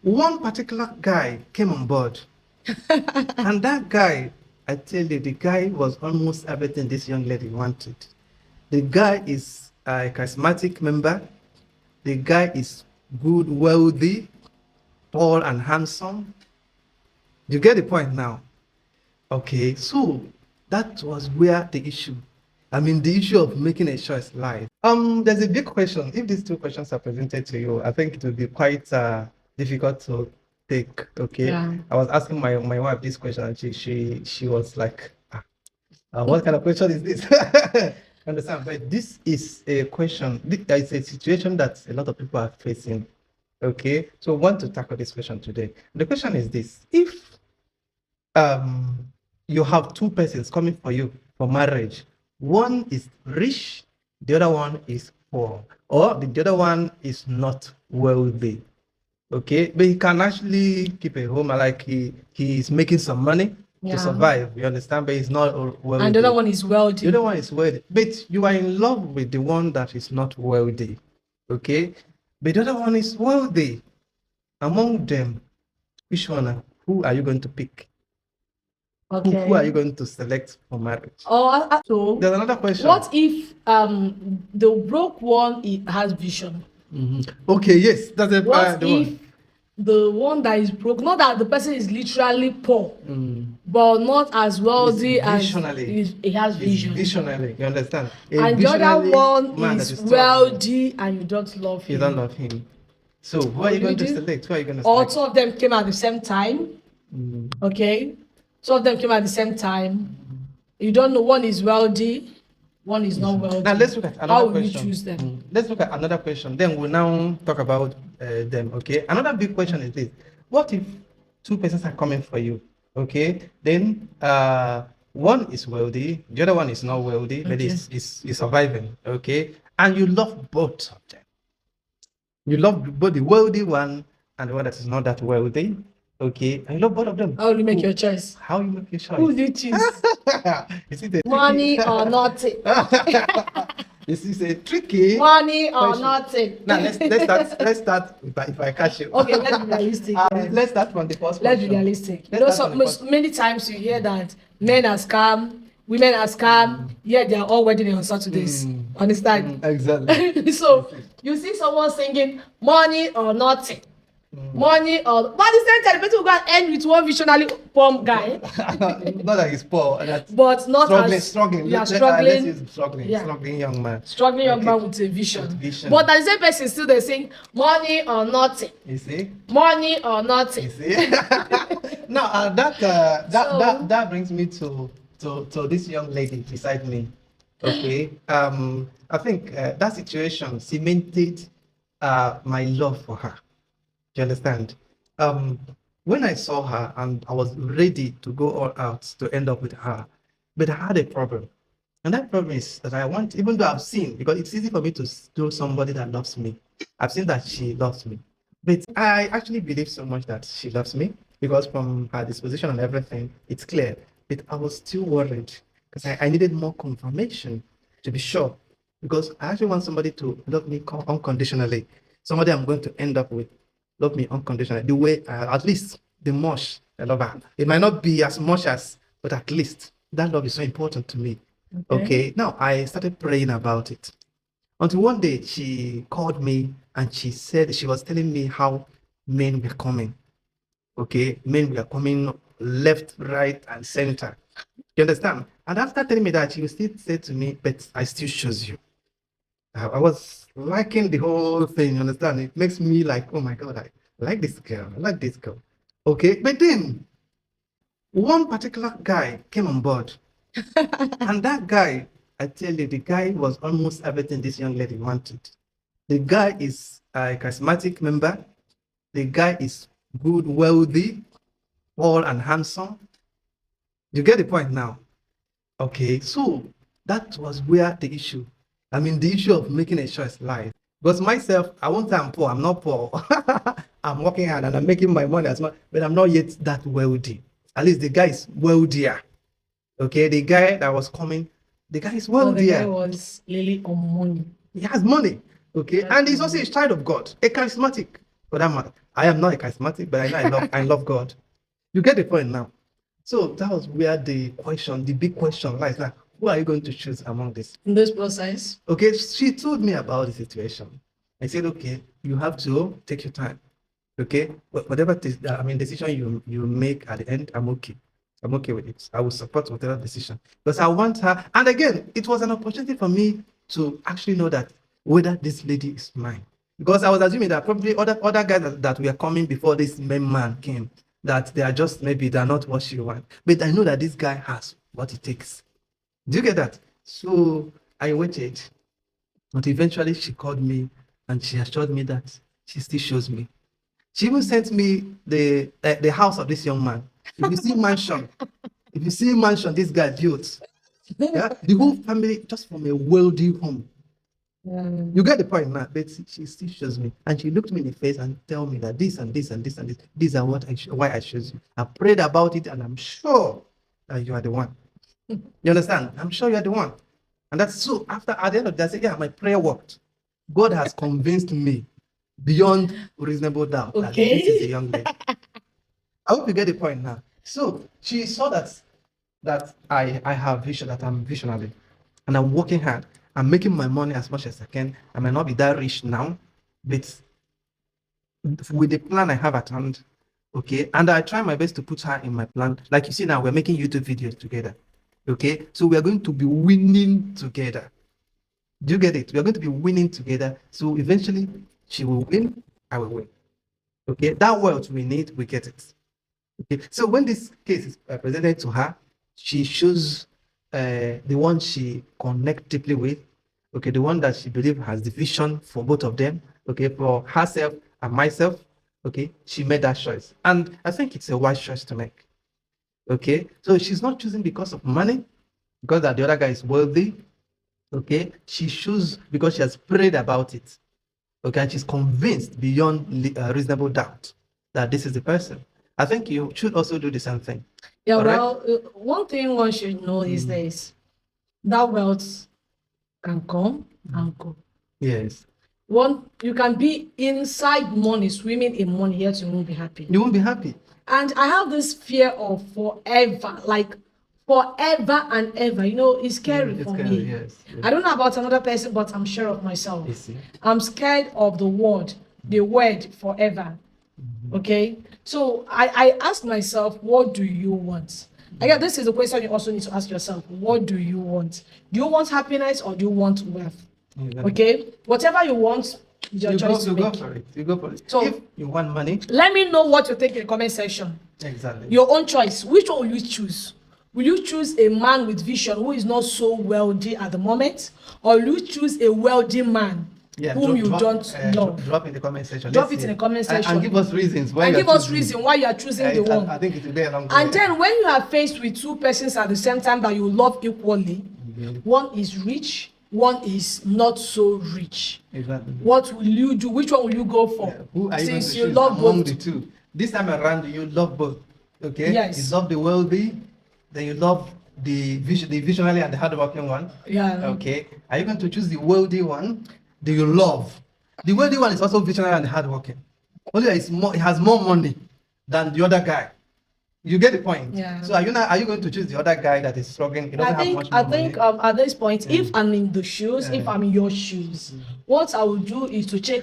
one particular guy came on board, and that guy, I tell you, the guy was almost everything this young lady wanted. The guy is a charismatic member. The guy is good, wealthy, tall, and handsome. You get the point now? Okay, so that was where the issue, the issue of making a choice lies. There's a big question. If these two questions are presented to you, I think it will be quite difficult to take. Okay, Yeah. I was asking my wife this question, and she was like, "What kind of question is this?" Understand? But this is a question. It's a situation that a lot of people are facing. Okay, so I want to tackle this question today. The question is this: if um you have two persons coming for you for marriage, one is rich, the other one is poor, or the other one is not wealthy, okay, but he can actually keep a home, like he is making some money Yeah. to survive, you understand, but he's not wealthy. And the other one is wealthy. The other one is wealthy, but you are in love with the one that is not wealthy, okay, but the other one is wealthy. Among them, who are you going to pick? Okay. Who are you going to select for marriage? Oh, so There's another question. what if the broke one has vision? Okay, yes, that's a What the if one. the one that is broke, not that the person is literally poor, but not as wealthy as visionary. he has He's vision, visionary, you understand? A and the other visionary one man is that is struggling. wealthy and you don't love You him? don't love him. So who are you going to select? Who are you going to All select? two of them came at the same time. Okay, two of them came at the same time. You don't know, one is wealthy, one is not wealthy. Now let's look at another How will question. you choose them? Let's look at another question. Then we'll now talk about them. Okay. Another big question is this: what if two persons are coming for you? Okay. Then one is wealthy, the other one is not wealthy, but is surviving. Okay. And you love both of them. You love both the wealthy one and the one that is not that wealthy. Okay. And you love both of them. How will you make your choice? How you make your choice? Who do you choose? Is it a Money or nothing? This is a tricky Money or question. nothing? Now let's start if I catch you. Okay, let's be realistic. Let's start from the first Let's be question. realistic. You Let's know, start from the first- many times you hear that men are scam, women are scam, yet they are all wedding on Saturdays. Understand? Exactly. So you see someone singing money or nothing. Money or, but at the same time, the person will go and end with one visionary poor guy, Not that he's poor, but not struggling. Yeah, Let's struggling. use struggling. Yeah. Struggling young man. Struggling young Okay. man with a vision. With vision. But at the same person still they sing money or nothing. You see? Money or nothing. You see? Now that brings me to this young lady beside me. Okay. I think that situation cemented my love for her. Do you understand? When I saw her and I was ready to go all out to end up with her, but I had a problem. And that problem is that I want, even though I've seen, because it's easy for me to do somebody that loves me. I've seen that she loves me. But I actually believe so much that she loves me because from her disposition and everything, it's clear. But I was still worried because I needed more confirmation to be sure. Because I actually want somebody to love me unconditionally. Somebody I'm going to end up with love me unconditionally. The way, at least the much I love her. It might not be as much as, but at least that love is so important to me. Okay. Now I started praying about it. Until one day she called me and she said she was telling me how men were coming. Okay, men were coming left, right, and center. You understand? And after telling me that, she still said to me, "But I still chose you." I was liking the whole thing. You understand? It makes me like, oh my god, I like this girl. I like this girl. Okay, but then one particular guy came on board, and that guy, I tell you, the guy was almost everything this young lady wanted. The guy is a charismatic member. The guy is good, wealthy, tall, and handsome. You get the point now? Okay, so that was where the issue, the issue of making a choice lies. Because myself, I won't say I'm poor, I'm not poor. I'm working hard and I'm making my money as much, but I'm not yet that wealthy. At least the guy is wealthier. Okay, the guy that was coming, the guy is wealthier. The guy was really on money. He has money. Okay, and he's also a child of God, a charismatic for that matter. I am not a charismatic, but I know I love God. You get the point now. So that was where the big question lies. Like, who are you going to choose among this? In this process. Okay, she told me about the situation. I said, okay, you have to take your time. Okay, whatever decision you make at the end, I'm okay. I'm okay with it. I will support whatever decision because I want her. And again, it was an opportunity for me to actually know that whether this lady is mine. Because I was assuming that probably other guys that were coming before this main man came, that they are just maybe they're not what she wants. But I know that this guy has what it takes. Do you get that? So I waited, but eventually she called me and she assured me that she still shows me. She even sent me the house of this young man. If you see mansion this guy built, yeah, the whole family just from a wealthy home. You get the point now. But she still shows me, and she looked me in the face and tell me that this and this and this and this, these are why I chose you. I prayed about it, and I'm sure that you are the one. You understand? I'm sure you are the one. And that's so. At the end of the day, I said, yeah, my prayer worked. God has convinced me beyond reasonable doubt that this is a young lady. I hope you get the point now. So she saw that I have vision, that I'm visionary, and I'm working hard. I'm making my money as much as I can. I might not be that rich now, but with the plan I have at hand, okay, and I try my best to put her in my plan. Like you see now, we're making YouTube videos together, okay? So we are going to be winning together. Do you get it? We are going to be winning together. So eventually, she will win, I will win. Okay, that wealth we need, we get it. Okay, so when this case is presented to her, she chooses the one she connect deeply with. Okay, the one that she believes has the vision for both of them. Okay, for herself and myself. Okay, she made that choice, and I think it's a wise choice to make. Okay, so she's not choosing because of money, because that the other guy is wealthy. Okay, she chooses because she has prayed about it. Okay, and she's convinced beyond reasonable doubt that this is the person. I think you should also do the same thing. Yeah, well, one thing one should know is this: that wealth can come and go. Yes. You can be inside money, swimming in money, yet you won't be happy. You won't be happy. And I have this fear of forever, like forever and ever. You know, it's scary for me. Yes. I don't know about another person, but I'm sure of myself. You see? I'm scared of the word forever. Okay, so I ask myself, what do you want? Again, this is a question you also need to ask yourself. What do you want? Do you want happiness or do you want wealth? Okay, whatever you want, your choice to make. You go for it. So if you want money, let me know what you think in the comment section. Exactly. Your own choice. Which one will you choose? Will you choose a man with vision who is not so wealthy at the moment, or will you choose a wealthy man whom you don't love? Drop in the comment section. Drop it in the comment section and give us reasons why. And give us reason why you are choosing the one. I think it will be a long And then when you are faced with two persons at the same time that you love equally, one is rich, one is not so rich. Exactly. What will you do? Which one will you go for? Who are Since you you love among both? the two? This time around, you love both. Okay. Yes. You love the wealthy, then you love the visionary and the hardworking one. Yeah. Okay. Are you going to choose the wealthy one? Do you love? The wealthy one is also visionary and hardworking. Only that it has more money than the other guy. You get the point. Yeah. So are you going to choose the other guy that is struggling? He doesn't have much more money? At this point, if I'm in the shoes, if I'm in your shoes, what I will do is to check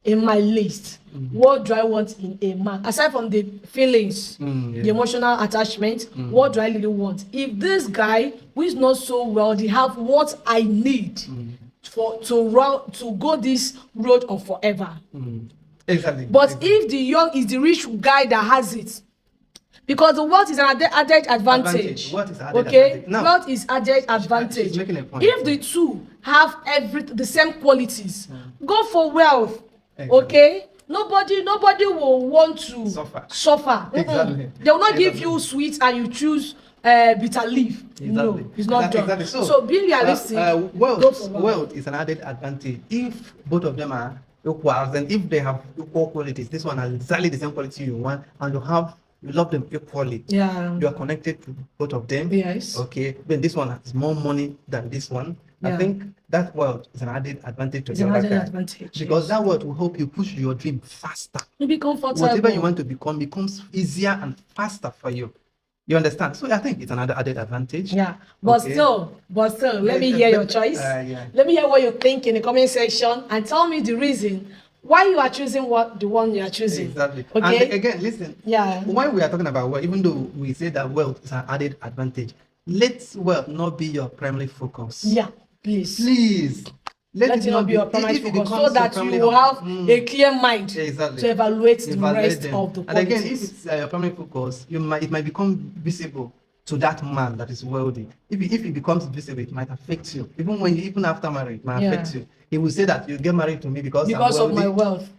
in my list, what do I want in a man? Aside from the feelings, the emotional attachment, what do I really want? If this guy who is not so wealthy have what I need to go this road of forever. Exactly. But if the young is the rich guy that has it, because the wealth is an added advantage. What is added advantage? No. Wealth is added advantage. She's making a point. If the two have the same qualities, go for wealth. Exactly. Okay? Nobody will want to suffer. Exactly. They will not give you sweet and you choose bitter leaf. Exactly. No, it's not done. Exactly. So be realistic. Wealth is an added advantage if both of them are equal, and if they have equal qualities. This one has exactly the same quality you want, and you love them equally. Yeah. You are connected to both of them. Yes. Okay. Then this one has more money than this one. I Yeah. think that wealth is an added advantage to It's the an other added guy. advantage. Because yes. that wealth will help you push your dream faster. You be comfortable. Whatever you want to become becomes easier and faster for you. You understand? So I think it's another added advantage. Yeah, but Okay. still, let me hear your choice. Yeah. Let me hear what you think in the comment section and tell me the reason why you are choosing the one you are choosing. Exactly. Okay. And again, listen. Yeah. When we are talking about wealth, even though we say that wealth is an added advantage, let wealth not be your primary focus. Yeah, please. Please. Let it not be your primary if it focus so becomes that your you primary will have focus, a clear mind exactly. to evaluate the Evaluate rest them. of the And again, if qualities. it's your primary focus, it might become visible to that man that is wealthy. If it becomes visible, it might affect you. Even after marriage, it might affect you. He will say that you get married to me because I'm Because of wealthy. my wealth.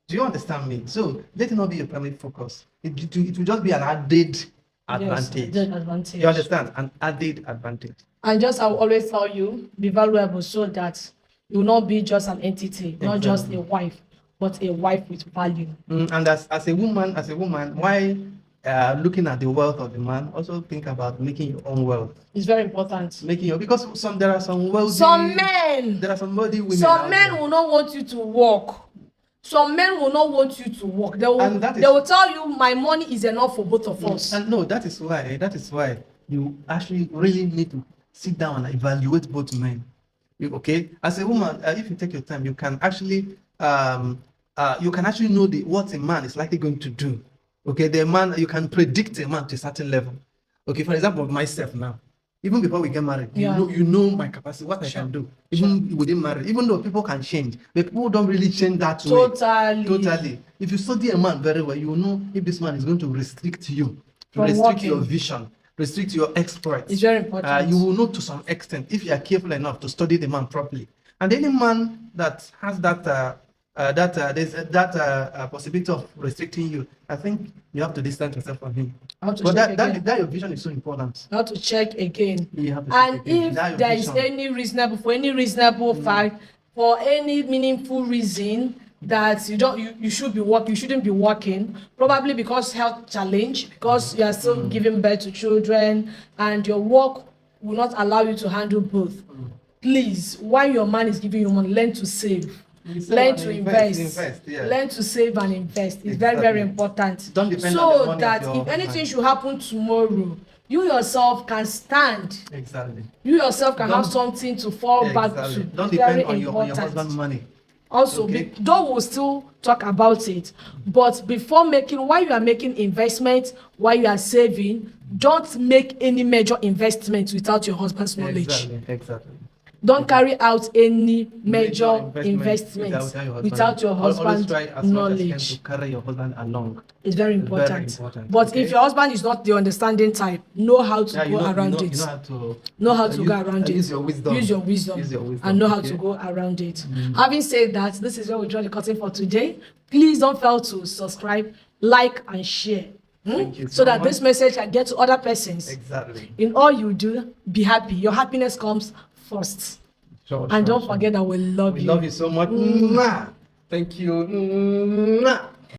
Do you understand me? So let it not be your primary focus. It will just be an added advantage. Yes, added advantage. You understand? An added advantage. And just I will always tell you, be valuable so that you will not be just an entity, not just a wife, but a wife with value. And as a woman, why looking at the wealth of the man, also think about making your own wealth. It's very important. Because there are some wealthy. There are some wealthy women. Some men will not want you to work. Some men will not want you to work. They will tell you, my money is enough for both of us. And no, that is why you actually really need to sit down and evaluate both men. Okay, as a woman, if you take your time, you can actually know what a man is likely going to do. Okay, you can predict a man to a certain level. Okay, for example, myself now, even before we get married, you know my capacity, what I can do. Even within marriage, even though people can change, but people don't really change that way. Totally. If you study a man very well, you will know if this man is going to restrict you, your vision, restrict your exploits. It's very important. You will know to some extent if you are careful enough to study the man properly. And any man that has that possibility of restricting you, I think you have to distance yourself from him. But that your vision is so important. You have to check again. You have to and check again. If there is any reasonable fact, for any meaningful reason that you shouldn't be working, probably because health challenge, because you are still giving birth to children and your work will not allow you to handle both. Please, while your man is giving you money, learn to save. Learn to invest. Learn to save and invest. It's very, very important. Don't depend on the money that if anything should happen tomorrow, you yourself can stand. Exactly. You yourself can have something to fall back to. Don't depend on your husband's money. Also, though we'll still talk about it, but while you are making investments, while you are saving, don't make any major investments without your husband's knowledge. Exactly. Don't carry out any major investments without your husband's try as knowledge. much as you can to carry your husband along. It's very important. But if your husband is not the understanding type, know how to go around it. Know how to go around it. Use your wisdom. Use your wisdom. And know how to go around it. Having said that, this is where we draw the curtain for today. Please don't fail to subscribe, like, and share. Thank you so that this message can get to other persons. Exactly. In all you do, be happy. Your happiness comes first. And don't forget that we love you. We love you so much. Thank you.